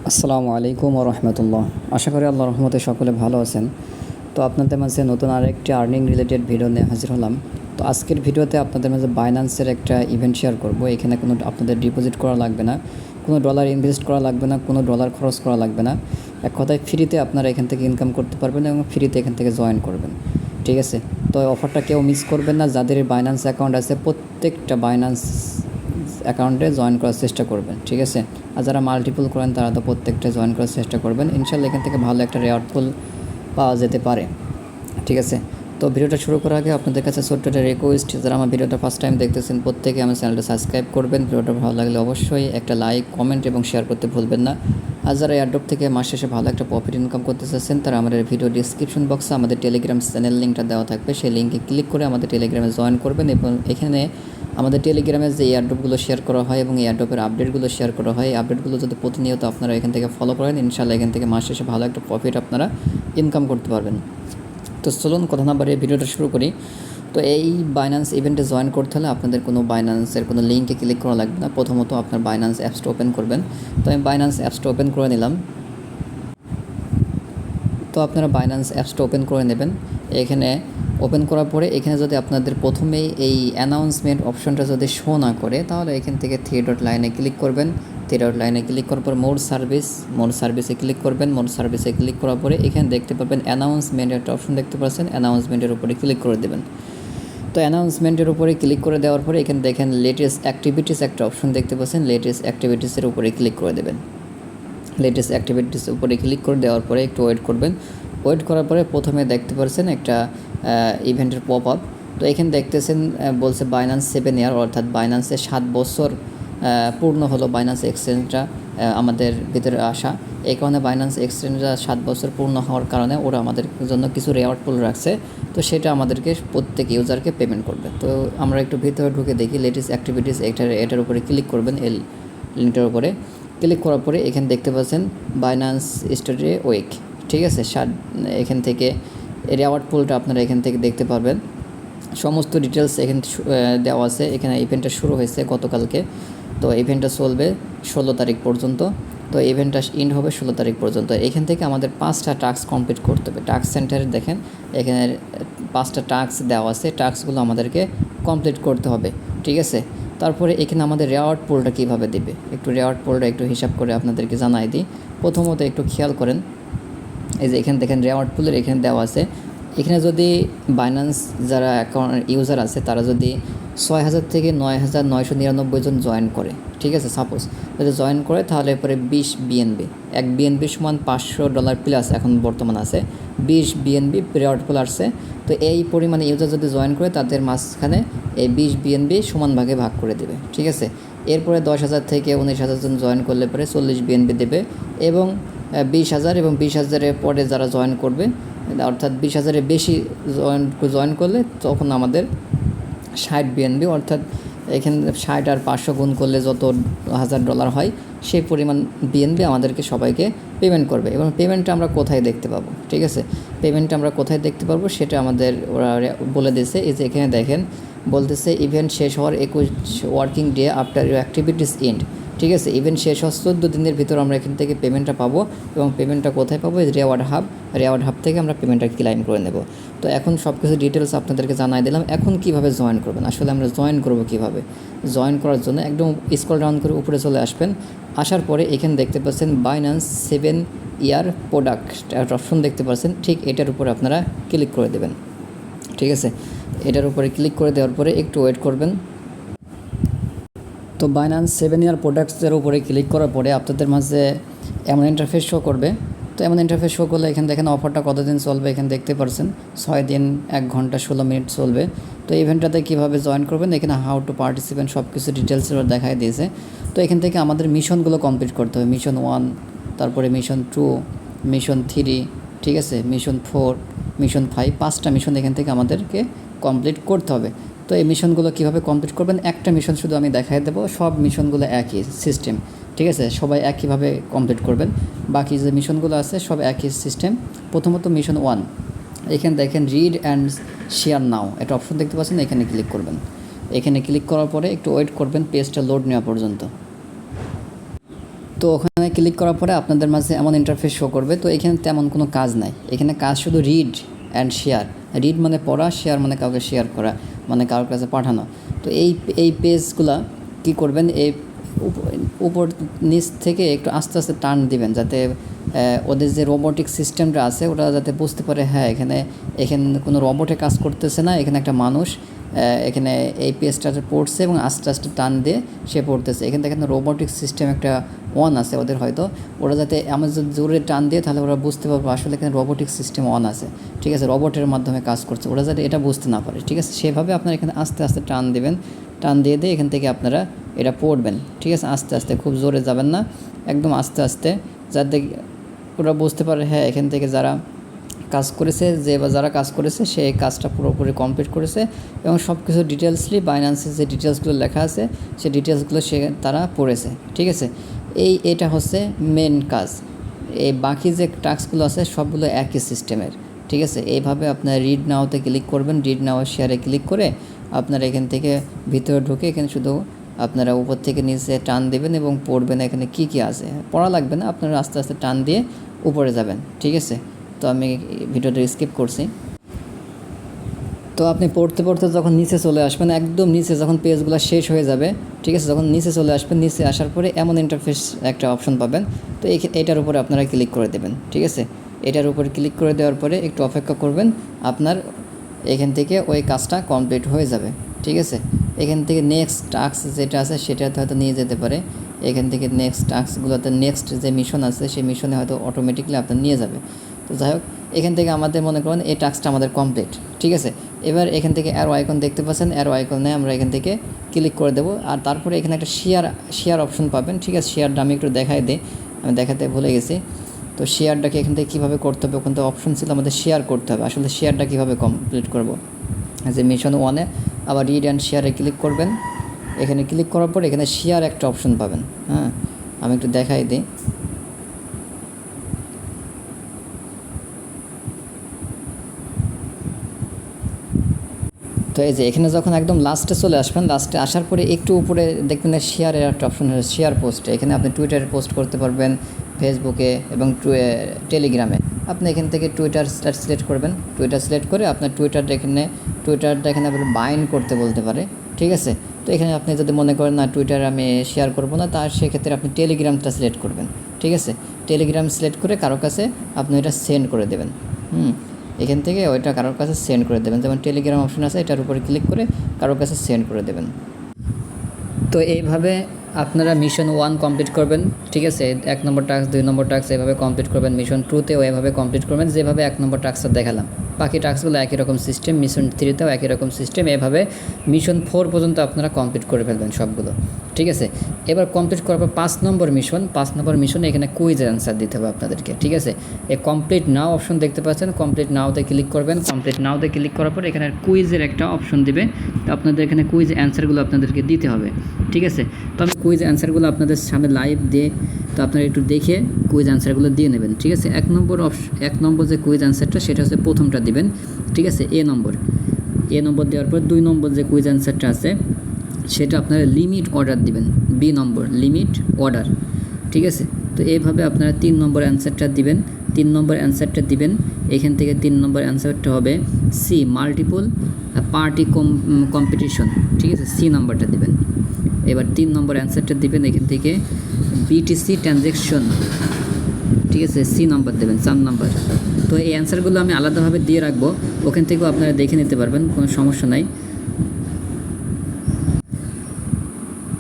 আসসালামু আলাইকুম ওয়া রাহমাতুল্লাহ। আশা করি আল্লাহর রহমতে সকলে ভালো আছেন। তো আপনাদের মাঝে নতুন আরেকটি আর্নিং রিলেটেড ভিডিও নিয়ে হাজির হলাম। তো আজকের ভিডিওতে আপনাদের মাঝে বাইন্যান্সের একটা ইভেন্ট শেয়ার করব। এখানে কোনো আপনাদের ডিপোজিট করা লাগবে না, কোনো ডলার ইনভেস্ট করা লাগবে না, কোনো ডলার খরচ করা লাগবে না। এক কথায় ফ্রিতে আপনারা এখান থেকে ইনকাম করতে পারবেন এবং ফ্রিতে এখান থেকে জয়েন করবেন। ঠিক আছে? তো অফারটা কেউ মিস করবেন না। যাদের বাইন্যান্স অ্যাকাউন্ট আছে প্রত্যেকটা বাইন্যান্স অ্যাকাউন্টে জয়েন করার চেষ্টা করবেন। ঠিক আছে? আর যারা মাল্টিপল করেন তারা তো প্রত্যেকটা জয়েন করার চেষ্টা করবেন। ইনশাআল্লাহ এখান থেকে ভালো একটা রেওয়ার্ড পুল পাওয়া যেতে পারে। ঠিক আছে? তো ভিডিওটা শুরু করার আগে আপনাদের কাছে ছোট্ট একটা রিকোয়েস্ট, যারা আমার ভিডিওটা ফার্স্ট টাইম দেখতেছেন প্রত্যেকে আমার চ্যানেলটা সাবস্ক্রাইব করবেন। ভিডিওটা ভালো লাগলে অবশ্যই একটা লাইক, কমেন্ট এবং শেয়ার করতে ভুলবেন না। আর যারা এয়ারড্রপ থেকে মাস শেষে ভালো একটা প্রফিট ইনকাম করতে চাচ্ছেন তারা আমাদের ভিডিও ডিসক্রিপশন বক্সে আমাদের টেলিগ্রাম চ্যানেল লিঙ্কটা দেওয়া থাকবে, সেই লিঙ্কে ক্লিক করে আমাদের টেলিগ্রামে জয়েন করবেন এবং এখানে আমাদের টেলিগ্রামে যে এয়ারড্রপগুলো শেয়ার করা হয় এবং এয়ারড্রপের আপডেটগুলো শেয়ার করা হয়, আপডেটগুলো যদি প্রতিনিয়ত আপনারা এখান থেকে ফলো করেন ইনশাআল্লাহ এখান থেকে মাস শেষে ভালো একটা প্রফিট আপনারা ইনকাম করতে পারবেন। তো চলুন কথা না বাড়িয়ে ভিডিওটা শুরু করি। তো এই বাইন্যান্স ইভেন্টে জয়েন করতে হলে আপনাদের কোনো বাইন্যান্সের কোনো লিঙ্কে ক্লিক করা লাগবে না। প্রথমত আপনার বাইন্যান্স অ্যাপসটা ওপেন করবেন। তো আমি বাইন্যান্স অ্যাপসটা ওপেন করে নিলাম। তো আপনারা বাইন্যান্স অ্যাপসটা ওপেন করে নেবেন। এখানে ওপেন করার পরে এখানে যদি আপনাদের প্রথমেই এই অ্যানাউন্সমেন্ট অপশনটা যদি শো না করে তাহলে এখান থেকে থ্রি ডট লাইনে ক্লিক করবেন। থ্রি ডট লাইনে ক্লিক করার পর মোর সার্ভিসে ক্লিক করবেন। মোর সার্ভিসে ক্লিক করার পরে এখানে দেখতে পাবেন অ্যানাউন্সমেন্ট একটা অপশন দেখতে পাচ্ছেন, অ্যানাউন্সমেন্টের উপরে ক্লিক করে দেবেন। তো অ্যানাউন্সমেন্টের উপরে ক্লিক করে দেওয়ার পরে এখানে দেখেন লেটেস্ট অ্যাক্টিভিটিস একটা অপশন দেখতে পাচ্ছেন, লেটেস্ট অ্যাক্টিভিটিসের উপরে ক্লিক করে দেবেন। লেটেস্ট অ্যাক্টিভিটিস উপরে ক্লিক করে দেওয়ার পরে একটু ওয়েট করবেন। ওয়েট করার পরে প্রথমে দেখতে পাচ্ছেন একটা ইভেন্টের পপ আপ। তো এখানে দেখতেছেন বলছে বাইন্যান্স 7 ইয়ার, অর্থাৎ বাইন্যান্সের 7 বছর পূর্ণ হলো বাইন্যান্স এক্সচেঞ্জটা আমাদের ভিতরে আসা। এই কারণে বাইন্যান্স এক্সচেঞ্জটা 7 বছর পূর্ণ হওয়ার কারণে ওরা আমাদের জন্য কিছু রেওয়ার্ড পুল রাখছে। তো সেটা আমাদেরকে প্রত্যেক ইউজারকে পেমেন্ট করবে। তো আমরা একটু ভিতরে ঢুকে দেখি লেটেস্ট অ্যাক্টিভিটিস এটার উপরে ক্লিক করবেন। এই লিঙ্কটার উপরে ক্লিক করার পরে এখানে দেখতে পাচ্ছেন বাইন্যান্স স্টোরি উইক। ঠিক আছে? এখান থেকে রেওয়ার্ড পুলটা আপনারা এখান থেকে দেখতে পারবেন। সমস্ত ডিটেলস এখানে দেওয়া আছে। এখানে ইভেন্টটা শুরু হয়েছে গতকালকে। তো ইভেন্টটা চলবে 16 তারিখ পর্যন্ত। তো ইভেন্টটা এন্ড হবে 16 তারিখ পর্যন্ত। এখান থেকে আমাদের 5টা টাস্ক কমপ্লিট করতে হবে। টাস্ক সেন্টারে দেখেন এখানে 5টা টাস্ক দেওয়া আছে, টাস্কগুলো আমাদেরকে কমপ্লিট করতে হবে। ঠিক আছে? তারপরে এখানে আমাদের রেওয়ার্ড পুলটা কীভাবে দেবে, একটু রেওয়ার্ড পুলটা একটু হিসাব করে আপনাদেরকে জানাই দিই। প্রথমত একটু খেয়াল করেন, এই যে এখানে দেখেন রেওয়ার্ড পুলের এখানে দেওয়া আছে। এখানে যদি বাইন্যান্স যারা অ্যাকাউন্ট ইউজার আছে তারা যদি 6,000 থেকে 9,999 জন জয়েন করে, ঠিক আছে, সাপোজ যদি জয়েন করে তাহলে পরে 20 বিএনবি, এক বিএনবি সমান $500 প্লাস এখন বর্তমান আছে 20 বিএনবি রেওয়ার্ড পুল আসছে। তো এই পরিমাণে ইউজার যদি জয়েন করে তাদের মাঝখানে এই 20 বিএনবি সমান ভাগে ভাগ করে দেবে। ঠিক আছে? এরপরে 10,000 থেকে 19,000 জন জয়েন করলে পরে 40 বিএনবি দেবে এবং 20,000 এবং 20,000-এর পরে যারা জয়েন করবে, অর্থাৎ 20,000-এর বেশি জয়েন করলে তখন আমাদের 60 বিএনবি, অর্থাৎ এখানে 60 আর 500 গুণ করলে যত $1,000 হয় সেই পরিমাণ বিএনবি আমাদেরকে সবাইকে পেমেন্ট করবে। এবং পেমেন্টটা আমরা কোথায় দেখতে পাবো? ঠিক আছে? পেমেন্টটা আমরা কোথায় দেখতে পারবো সেটা আমাদের ওরা বলে দিয়েছে। এই যে এখানে দেখেন বলতেছে ইভেন্ট শেষ হওয়ার 21 working day after your activities end. ঠিক আছে? ইভেন্ট শেষ হওয়ার 14 দিনের ভিতর আমরা এখান থেকে পেমেন্টটা পাবো। এবং পেমেন্টটা কোথায় পাবো? রেওয়ার্ড হাব থেকে আমরা পেমেন্টটা ক্লেইম করে নেব। তো এখন সব কিছু ডিটেলস আপনাদেরকে জানাই দিলাম। এখন কিভাবে জয়েন করবেন, আসলে আমরা জয়েন করব কিভাবে? জয়েন করার জন্য একদম স্ক্রল ডাউন করে উপরে চলে আসবেন। আসার পরে এখানে দেখতে পাচ্ছেন বাইন্যান্স 7 ইয়ার প্রোডাক্ট একটা অপশন দেখতে পাচ্ছেন, ঠিক এটার উপরে আপনারা ক্লিক করে দেবেন। ঠিক আছে? এটার উপরে ক্লিক করে দেওয়ার পরে একটু ওয়েট করবেন। তো বাইন্যান্স 7 ইয়ার প্রোডাক্টসের উপরে ক্লিক করার পরে আপনাদের মাঝে এমন ইন্টারফেস শো করবে। তো এমন ইন্টারফেস শো করলে এখানে দেখেন অফারটা কতদিন চলবে এখানে দেখতে পাচ্ছেন, 6 দিন 1 ঘন্টা 16 মিনিট চলবে। তো ইভেন্টটাতে কীভাবে জয়েন করবেন এখানে হাউ টু পার্টিসিপেট সব কিছু ডিটেলস দেখাই দিয়েছে। তো এখান থেকে আমাদের মিশনগুলো কমপ্লিট করতে হবে। মিশন 1, তারপরে মিশন 2, মিশন 3, ঠিক আছে, মিশন 4, মিশন 5, 5টা মিশন এখান থেকে আমাদেরকে কমপ্লিট করতে হবে। তো এই মিশনগুলো কীভাবে কমপ্লিট করবেন, একটা মিশন শুধু আমি দেখাই দেবো, সব মিশনগুলো একই সিস্টেম। ঠিক আছে? সবাই একইভাবে কমপ্লিট করবেন। বাকি যে মিশনগুলো আছে সব একই সিস্টেম। প্রথমত মিশন 1, এখানে দেখেন রিড অ্যান্ড শেয়ার নাও একটা অপশন দেখতে পাচ্ছেন, এখানে ক্লিক করবেন। এখানে ক্লিক করার পরে একটু ওয়েট করবেন পেজটা লোড নেওয়া পর্যন্ত। তো ওখানে ক্লিক করার পরে আপনাদের মাঝে এমন ইন্টারফেস শো করবে। তো এখানে তেমন কোনো কাজ নাই, এখানে কাজ শুধু রিড অ্যান্ড শেয়ার। রিড মানে পড়া, শেয়ার মানে কাউকে শেয়ার করা, মানে কারোর কাছে পাঠানো। তো এই পেজগুলা কী করবেন, এই উপর নিচ থেকে একটু আস্তে আস্তে টান দিবেন, যাতে ওদের যে রোবোটিক সিস্টেমটা আছে ওটা যাতে বুঝতে পারে হ্যাঁ এখানে কোনো রোবটে কাজ করতেছে না, এখানে একটা মানুষ এখানে এই পেজটাতে পড়ছে এবং আস্তে আস্তে টান দিয়ে সে পড়তেছে। এখানে দেখেন রোবোটিক সিস্টেম একটা অন আছে ওদের, হয়তো ওরা যাতে আমার যদি জোরে টান দিয়ে তাহলে ওরা বুঝতে পারবে আসলে এখানে রোবোটিক সিস্টেম অন আছে, ঠিক আছে, রোবটের মাধ্যমে কাজ করছে, ওরা যাতে এটা বুঝতে না পারে, ঠিক আছে। সেভাবে আপনারা এখানে আস্তে আস্তে টান দিবেন, টান দিয়ে এখান থেকে আপনারা এটা পড়বেন, ঠিক আছে। আস্তে আস্তে, খুব জোরে যাবেন না, একদম আস্তে আস্তে, যাতে ওরা বুঝতে পারে হ্যাঁ এখান থেকে যারা কাজ করেছে, যারা কাজ করেছে সে কাজটা পুরোপুরি কমপ্লিট করেছে এবং সব কিছু ডিটেলসলি বাইন্যান্সের যে ডিটেলসগুলো লেখা আছে সেই ডিটেলসগুলো তারা পড়েছে, ঠিক আছে। এটা হচ্ছে মেন কাজ। এই বাকি যে টাস্কগুলো আছে সবগুলো একই সিস্টেমের, ঠিক আছে। এইভাবে আপনার রিড নাওতে ক্লিক করবেন, রিড নাও শেয়ারে ক্লিক করে আপনারা এখান থেকে ভিতরে ঢুকে এখানে শুধু আপনারা উপর থেকে নিচে টান দেবেন এবং পড়বেন এখানে কি আছে। পড়া লাগবে না, আপনারা আস্তে আস্তে টান দিয়ে উপরে যাবেন, ঠিক আছে। তো আমি ভিডিওটা স্কিপ করছি। তো আপনি পড়তে পড়তে যখন নিচে চলে আসবেন, একদম নিচে যখন পেজগুলো শেষ হয়ে যাবে, ঠিক আছে, যখন নিচে চলে আসবেন, নিচে আসার পরে এমন ইন্টারফেস একটা অপশন পাবেন। তো এটার উপরে আপনারা ক্লিক করে দেবেন, ঠিক আছে। এটার উপরে ক্লিক করে দেওয়ার পরে একটু অপেক্ষা করবেন, আপনার এখান থেকে ওই কাজটা কমপ্লিট হয়ে যাবে, ঠিক আছে। এখান থেকে নেক্সট টাস্ক যেটা আছে সেটাতে হয়তো নিয়ে যেতে পারে। এখান থেকে নেক্সট টাস্কগুলোতে নেক্সট যে মিশন আছে সেই মিশনে হয়তো অটোমেটিকলি আপনার নিয়ে যাবে। তো যাই হোক, এখান থেকে আমাদের মনে করেন এই টাস্কটা আমাদের কমপ্লিট, ঠিক আছে। এবার এখান থেকে অ্যারো আইকন দেখতে পাচ্ছেন, অ্যারো আইকনে আমরা এখান থেকে ক্লিক করে দেবো। আর তারপরে এখানে একটা শেয়ার অপশন পাবেন, ঠিক আছে। শেয়ারটা আমি একটু দেখাই দিই, আমি দেখাতে ভুলে গেছি। তো শেয়ারটাকে এখান থেকে কীভাবে করতে হবে, ওখান থেকে অপশন ছিল আমাদের শেয়ার করতে হবে। আসলে শেয়ারটা কীভাবে কমপ্লিট করব, যে মিশন 1-এ আবার রিড অ্যান্ড শেয়ারে ক্লিক করবেন। এখানে ক্লিক করার পর এখানে শেয়ার একটা অপশন পাবেন, হ্যাঁ, আমি একটু দেখাই দিই। তো এই যে এখানে যখন একদম লাস্টে চলে আসবেন, লাস্টে আসার পরে একটু উপরে দেখবেন শেয়ারের একটা অপশন হচ্ছে শেয়ার পোস্টে। এখানে আপনি টুইটারে পোস্ট করতে পারবেন, ফেসবুকে এবং টেলিগ্রামে। আপনি এখান থেকে টুইটারটা সিলেক্ট করবেন, টুইটার সিলেক্ট করে আপনার টুইটারটা এখানে আপনি বাইন্ড করতে বলতে পারে, ঠিক আছে। তো এখানে আপনি যদি মনে করেন না টুইটার আমি শেয়ার করব না, তার সেক্ষেত্রে আপনি টেলিগ্রামটা সিলেক্ট করবেন, ঠিক আছে। টেলিগ্রাম সিলেক্ট করে কারো কাছে আপনি এটা সেন্ড করে দেবেন, এখান থেকে ওইটা কারোর কাছে সেন্ড করে দেবেন। যেমন টেলিগ্রাম অপশন আছে, এটার উপরে ক্লিক করে কারোর কাছে সেন্ড করে দেবেন। তো এইভাবে আপনারা মিশন 1 কমপ্লিট করবেন, ঠিক আছে। 1 নম্বর টাস্ক, 2 নম্বর টাস্ক এভাবে কমপ্লিট করবেন। মিশন 2তেও এভাবে কমপ্লিট করবেন, যেভাবে 1 নম্বর টাস্কটা দেখালাম। বাকি টাস্কগুলো একই রকম সিস্টেম, মিশন 3তেও একই রকম সিস্টেম। এভাবে মিশন 4 পর্যন্ত আপনারা কমপ্লিট করে ফেলবেন সবগুলো, ঠিক আছে। এবার কমপ্লিট করার পর 5 নম্বর মিশনে এখানে কুইজের অ্যান্সার দিতে হবে আপনাদেরকে, ঠিক আছে। এই কমপ্লিট নাও অপশন দেখতে পাচ্ছেন, কমপ্লিট নাওতে ক্লিক করবেন। কমপ্লিট নাওতে ক্লিক করার পর এখানে কুইজের একটা অপশন দিবে। তো আপনাদের এখানে কুইজ অ্যান্সারগুলো আপনাদেরকে দিতে হবে, ঠিক আছে। তো আমি কুইজ অ্যান্সারগুলো আপনাদের সামনে লাইভ দিয়ে, তো আপনারা একটু দেখে কুইজ অ্যান্সারগুলো দিয়ে নেবেন, ঠিক আছে। 1 নম্বর যে কুইজ অ্যান্সারটা সেটা হচ্ছে প্রথমটা দিবেন, ঠিক আছে। এ নম্বর দেওয়ার পর 2 নম্বর যে কুইজ অ্যান্সারটা আছে সেটা আপনারা লিমিট অর্ডার দিবেন, বি নম্বর লিমিট অর্ডার, ঠিক আছে। তো এইভাবে আপনারা 3 নম্বর অ্যান্সারটা দিবেন। 3 নম্বর অ্যান্সারটা দিবেন, এখান থেকে 3 নম্বর অ্যান্সারটা হবে সি মাল্টিপল পার্টি কম্পিটিশন, ঠিক আছে, সি নাম্বারটা দিবেন। এবার 3 নম্বর অ্যান্সারটা দিবেন এখান থেকে বিটিসি ট্রানজ্যাকশন, ঠিক আছে, সি নাম্বার দেবেন, 4 নাম্বার। তো এই অ্যান্সারগুলো আমি আলাদাভাবে দিয়ে রাখবো, ওখান থেকেও আপনারা দেখে নিতে পারবেন, কোনো সমস্যা নাই।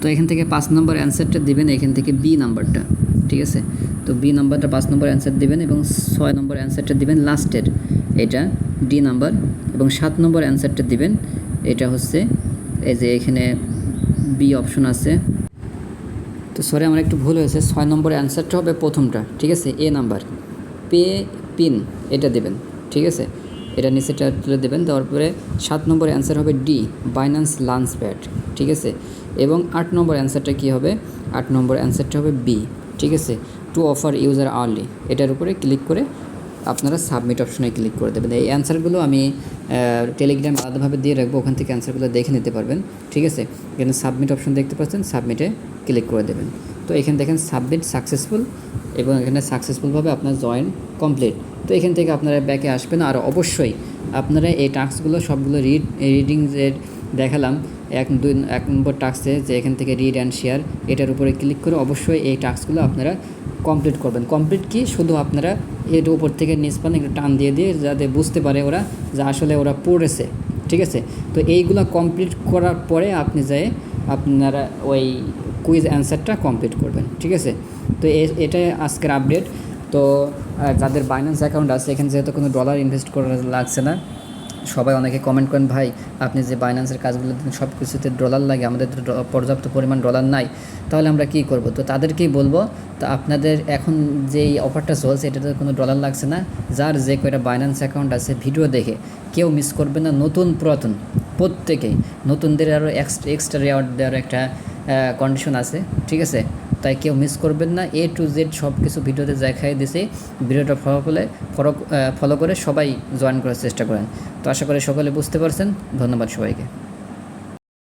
তো এখান থেকে 5 নম্বর অ্যান্সারটা দিবেন এখান থেকে বি নাম্বারটা, ঠিক আছে। তো বি নাম্বারটা 5 নম্বর অ্যান্সার দিবেন এবং 6 নম্বর অ্যান্সারটা দিবেন লাস্টের, এটা ডি নাম্বার। এবং 7 নম্বর অ্যান্সারটা দিবেন, এটা হচ্ছে এই যে এখানে বি অপশন আছে। তো সরি আমার একটু ভুল হয়েছে, 6 নম্বর অ্যান্সারটা হবে প্রথমটা, ঠিক আছে, এ নাম্বার পে পিন এটা দেবেন, ঠিক আছে। এটা নিচেটা তুলে দেবেন, দেওয়ার পরে 7 নম্বর অ্যান্সার হবে ডি বাইন্যান্স লাঞ্চ প্যাড, ঠিক আছে। এবং 8 নম্বর অ্যান্সারটা কী হবে, 8 নম্বর অ্যান্সারটা হবে বি, ঠিক আছে, টু অফার ইউজার আর্লি। এটার উপরে ক্লিক করে আপনারা সাবমিট অপশনে ক্লিক করে দেবেন। এই অ্যান্সারগুলো আমি টেলিগ্রাম আলাদাভাবে দিয়ে রাখবো, ওখান থেকে অ্যান্সারগুলো দেখে নিতে পারবেন, ঠিক আছে। এখানে সাবমিট অপশন দেখতে পাচ্ছেন, সাবমিটে ক্লিক করে দেবেন। তো এখানে দেখেন সাবমিট সাকসেসফুল এবং এখানে সাকসেসফুলভাবে আপনার জয়েন কমপ্লিট। তো এখান থেকে আপনারা ব্যাকে আসবেন। আর অবশ্যই আপনারা এই টাস্কগুলো সবগুলো রিডিং যে দেখালাম এক নম্বর টাস্কে যে এখান থেকে রিড অ্যান্ড শেয়ার, এটার উপরে ক্লিক করে অবশ্যই এই টাস্কগুলো আপনারা কমপ্লিট করবেন। কমপ্লিট কি, শুধু আপনারা এর উপর থেকে নিচ পান একটু টান দিয়ে যাতে বুঝতে পারে ওরা যে আসলে ওরা পড়েছে, ঠিক আছে। তো এইগুলো কমপ্লিট করার পরে আপনি যাই আপনারা ওই কুইজ অ্যান্সারটা কমপ্লিট করবেন, ঠিক আছে। তো এটাই আজকের আপডেট। তো যাদের বাইন্যান্স অ্যাকাউন্ট আছে এখানে যেহেতু কোনো ডলার ইনভেস্ট করা লাগছে না, সবাই অনেকে কমেন্ট করেন ভাই আপনি যে বাইন্যান্সের কাজগুলো দিন সব কিছুতে ডলার লাগে, আমাদের তো পর্যাপ্ত পরিমাণ ডলার নাই, তাহলে আমরা কী করব। তো তাদেরকেই বলবো, তো আপনাদের এখন যেই অফারটা চলছে এটাতে কোনো ডলার লাগছে না। যার যে কয়টা বাইন্যান্স অ্যাকাউন্ট আছে ভিডিও দেখে কেউ মিস করবে না, নতুন পুরাতন প্রত্যেকেই। নতুনদের আরও এক্সট্রা রেওয়ার্ড দেওয়ার একটা কন্ডিশন আছে, ঠিক আছে। তাই কেউ মিস করবেন না, A to Z সব কিছু ভিডিওতে দেখাই দিয়েছি। ভিডিওটা ফলো করে সবাই জয়েন করার চেষ্টা করেন। তো আশা করি সকলে বুঝতে পারছেন। ধন্যবাদ সবাইকে।